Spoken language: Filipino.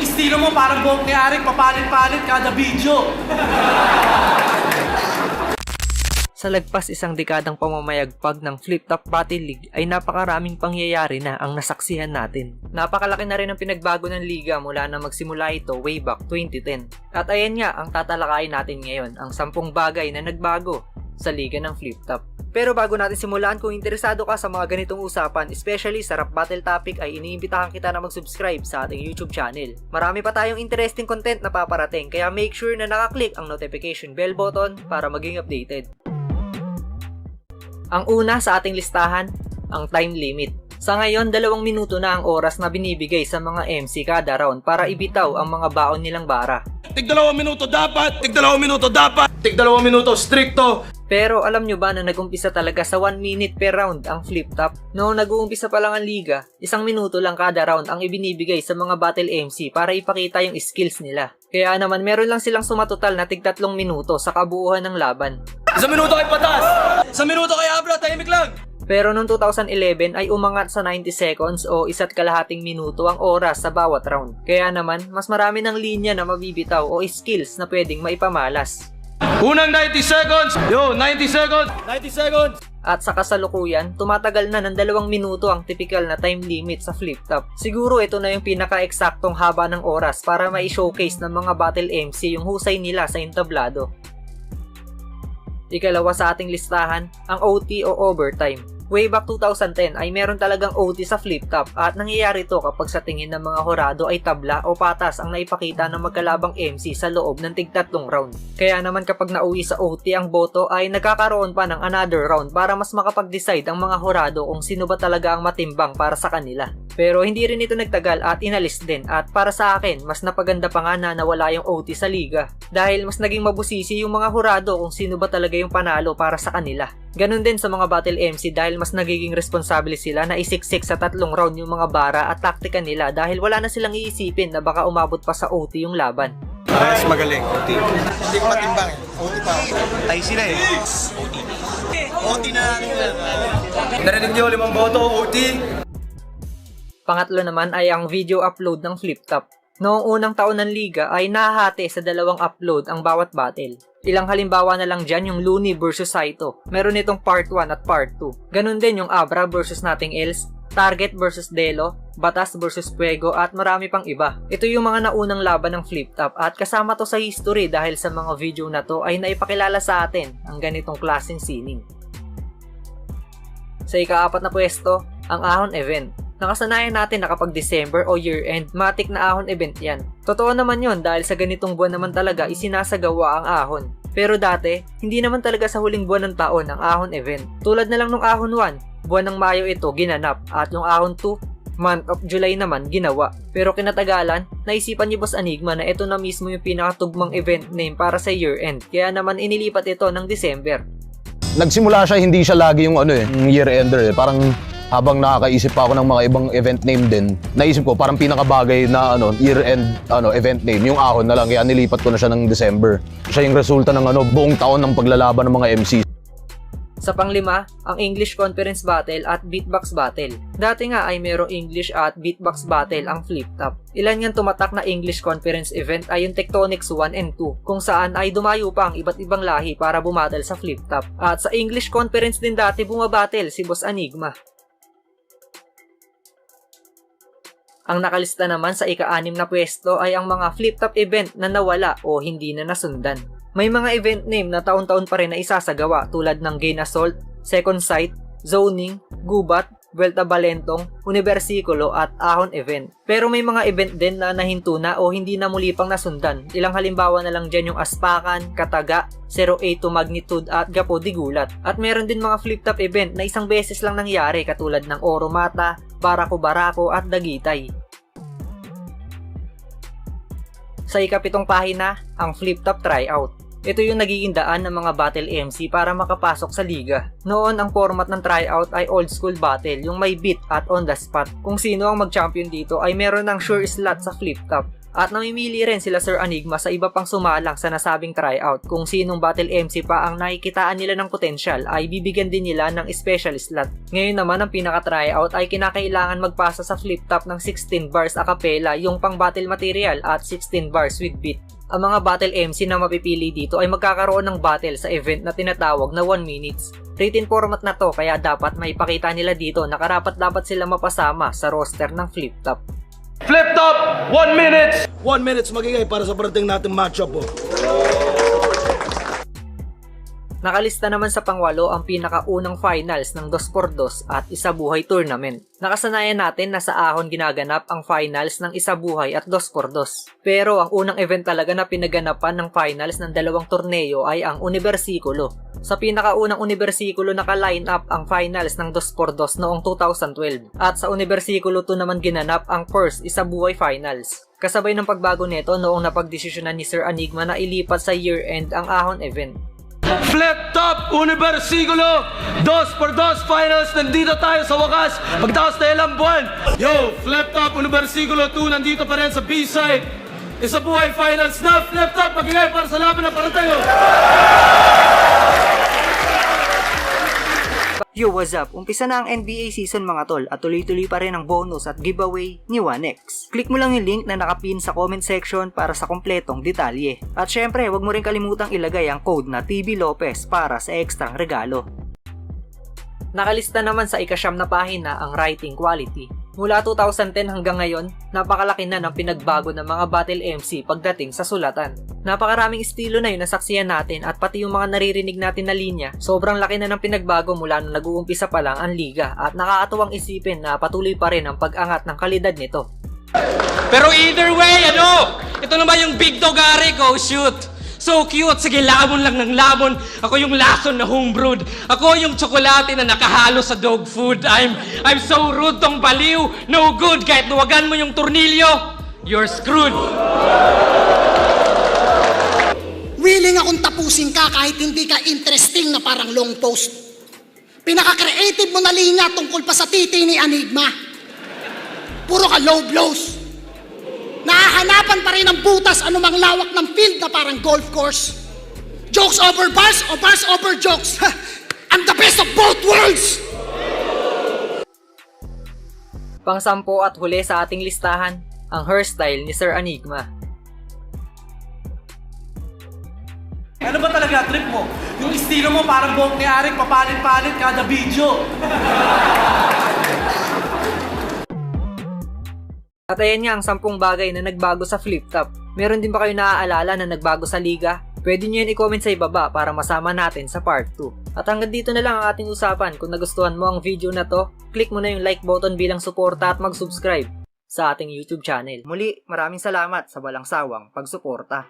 estilo mo parang buhok ni Arik, papalit-palit kada video. Sa lagpas isang dekadang pamamayagpag ng Flip-Top Battle League ay napakaraming pangyayari na ang nasaksihan natin. Napakalaki na rin ang pinagbago ng liga mula na magsimula ito way back 2010. At ayan nga ang tatalakayin natin ngayon, ang 10 bagay na nagbago sa liga ng Flip-Top. Pero bago natin simulan, kung interesado ka sa mga ganitong usapan, especially sa rap battle topic, ay iniimbitahan kita na mag-subscribe sa ating YouTube channel. Marami pa tayong interesting content na paparating, kaya make sure na nakaklik ang notification bell button para maging updated. Ang una sa ating listahan, ang time limit. Sa ngayon, 2 minuto na ang oras na binibigay sa mga MC kada round para ibitaw ang mga baon nilang bara. Tig 2 minuto dapat, tig 2 minuto dapat, tig 2 minuto stricto. Pero alam nyo ba na nag-umpisa talaga sa 1 minute per round ang Flip-Top? Noong nag-uumpisa pa lang ang liga, 1 minuto lang kada round ang ibinibigay sa mga battle MC para ipakita yung skills nila. Kaya naman meron lang silang sumatotal na tig 3 minuto sa kabuuan ng laban. 1 minuto kay patas, 1 minuto kay abra, tahimik lang. Pero noong 2011 ay umangat sa 90 seconds o 1.5 minuto ang oras sa bawat round. Kaya naman, mas marami ng linya na mabibitaw o skills na pwedeng maipamalas. Unang 90 seconds, 90 seconds, 90 seconds. At sa kasalukuyan, tumatagal na ng 2 minuto ang typical na time limit sa Flip-Top. Siguro ito na yung pinaka-eksaktong haba ng oras para ma-showcase ng mga battle MC yung husay nila sa entablado. Ikalawa sa ating listahan, ang OT o overtime. Way back 2010 ay meron talagang OT sa Flip-Top at nangyayari to kapag sa tingin ng mga horado ay tabla o patas ang naipakita ng magkalabang MC sa loob ng tig-3 round. Kaya naman kapag nauwi sa OT ang boto ay nagkakaroon pa ng another round para mas makapag-decide ang mga horado kung sino ba talaga ang matimbang para sa kanila. Pero hindi rin ito nagtagal at inalis din at para sa akin mas napaganda pa nga na nawala yung OT sa liga dahil mas naging mabusisi yung mga horado kung sino ba talaga yung panalo para sa kanila. Ganon din sa mga battle MC dahil mas nagiging responsable sila na isiksik sa 3 round yung mga bara at taktika nila dahil wala na silang iisipin na baka umabot pa sa OT yung laban. Mas magaling, OT. Hindi ko matimbang eh. OT pa. Tay sila eh. OT. OT na natin. Narinig niyo 5 boto, OT. Pangatlo naman ay ang video upload ng Flip-Top. Noong unang taon ng liga ay nahahati sa 2 upload ang bawat battle. Ilang halimbawa na lang dyan yung Looney vs Saito. Meron itong part 1 at part 2. Ganon din yung Abra vs Nothing Else, Target vs Delo, Batas vs Fuego at marami pang iba. Ito yung mga naunang laban ng Flip-Top at kasama to sa history dahil sa mga video na to ay naipakilala sa atin ang ganitong klaseng sining. Sa ika-4 na pwesto, ang Ahon Event. Nakasanayan natin na kapag December o year-end, matik na ahon event yan. Totoo naman yon dahil sa ganitong buwan naman talaga isinasagawa ang ahon. Pero dati, hindi naman talaga sa huling buwan ng taon ang ahon event. Tulad na lang nung ahon 1, buwan ng Mayo ito ginanap at yung ahon 2, month of July naman ginawa. Pero kinatagalan, naisipan ni Boss Enigma na ito na mismo yung pinakatugmang event name para sa year-end. Kaya naman inilipat ito ng December. Nagsimula siya, hindi siya lagi yung year-ender eh. Parang habang nakakaisip pa ako ng mga ibang event name din, naisip ko parang pinakabagay na year-end event name, yung ahon na lang, kaya nilipat ko na siya ng December. Siya yung resulta ng buong taon ng paglalaban ng mga MC. Sa panglima, ang English Conference Battle at Beatbox Battle. Dati nga ay merong English at Beatbox Battle ang Flip-Top. Ilan yang tumatak na English Conference event ay yung Tectonics 1 and 2, kung saan ay dumayo pa ang iba't ibang lahi para bumattle sa Flip-Top. At sa English Conference din dati bumabattle si Boss Enigma. Ang nakalista naman sa ika-6 na pwesto ay ang mga Flip-Top event na nawala o hindi na nasundan. May mga event name na taon-taon pa rin na isasagawa tulad ng Gain Assault, Second Sight, Zoning, Gubat, Vuelta Balentong, Universikulo at Ahon Event. Pero may mga event din na nahinto na o hindi na muli pang nasundan. Ilang halimbawa na lang dyan yung Aspakan, Kataga, 08 Magnitude at Gapo di Gulat. At meron din mga Flip-Top event na isang beses lang nangyari katulad ng Oro Mata, Barako Barako at Dagitay. Sa ika-7 pahina, ang Flip-Top Tryout. Ito yung nagiging daan ng mga battle MC para makapasok sa liga. Noon ang format ng tryout ay old school battle, yung may beat at on the spot. Kung sino ang mag-champion dito ay meron ng sure slot sa Flip-Top. At namimili rin sila Sir Enigma sa iba pang sumalang sa nasabing tryout. Kung sinong battle MC pa ang nakikitaan nila ng potensyal ay bibigyan din nila ng special slot. Ngayon naman ang pinaka-tryout ay kinakailangan magpasa sa flip top ng 16 bars a cappella yung pang battle material at 16 bars with beat. Ang mga battle MC na mapipili dito ay magkakaroon ng battle sa event na tinatawag na 1 minutes. Written format na to kaya dapat maipakita nila dito na karapat-dapat sila mapasama sa roster ng flip top. Flip top, 1 minute! 1 minute magigay para sa parating natin matchup po. Nakalista naman sa pangwalo ang pinakaunang finals ng 2x2 at Isa Buhay Tournament. Nakasanayan natin na sa ahon ginaganap ang finals ng Isa Buhay at 2x2. Pero ang unang event talaga na pinaganapan ng finals ng dalawang torneo ay ang Universikulo. Sa pinakaunang Universikulo naka-line up ang finals ng 2x2 noong 2012. At sa Universikulo 2 naman ginanap ang first Isa Buhay Finals. Kasabay ng pagbago nito noong napagdesisyonan ni Sir Enigma na ilipat sa year-end ang ahon event. Flip top, Universikulo, 2x2 finals, nandito tayo sa wakas, magtaos na ilang buwan. Yo, Flip top, Universikulo 2, nandito pa rin sa B-side. Isa Buhay finals na, Flip top, magigay para sa laban na para tayo. Yo, what's up? Umpisa na ang NBA season mga tol at tuloy-tuloy pa rin ang bonus at giveaway ni 1x. Click mo lang yung link na nakapin sa comment section para sa kompletong detalye. At syempre, wag mo rin kalimutang ilagay ang code na TB Lopez para sa ekstrang regalo. Nakalista naman sa ikasyam na pahina ang writing quality. Mula 2010 hanggang ngayon, napakalaki na ng pinagbago ng mga battle MC pagdating sa sulatan. Napakaraming estilo na yung nasaksiyan natin at pati yung mga naririnig natin na linya, sobrang laki na ng pinagbago mula nung nag-uumpisa pa lang ang liga at nakakatuwang isipin na patuloy pa rin ang pag-angat ng kalidad nito. Pero either way, ito naman yung big dog ari ko, shoot! So cute! Sige, lamon lang ng lamon. Ako yung lason na homebrewed. Ako yung tsokolate na nakahalo sa dog food. I'm so rude tong baliw. No good. Kahit luwagan mo yung tornilyo, you're screwed. Willing akong tapusin ka kahit hindi ka interesting na parang long post. Pinaka-creative mo na linya tungkol pa sa titi ni Enigma. Puro ka low blows. Nahahanapan pa rin ng butas anumang lawak ng field na parang golf course. Jokes over bars o bars over jokes. I'm the best of both worlds! Pang-sampo at huli sa ating listahan, ang hairstyle ni Sir Enigma. Ano ba talaga trip mo? Yung estilo mo parang buhok ni Arik, papalit-palit kada video. At ayan nga ang 10 bagay na nagbago sa flip top. Meron din ba kayo naaalala na nagbago sa liga? Pwede nyo yun i-comment sa ibaba para masama natin sa part 2. At hanggang dito na lang ang ating usapan. Kung nagustuhan mo ang video na to, click mo na yung like button bilang suporta at mag-subscribe sa ating YouTube channel. Muli, maraming salamat sa walang sawang pagsuporta.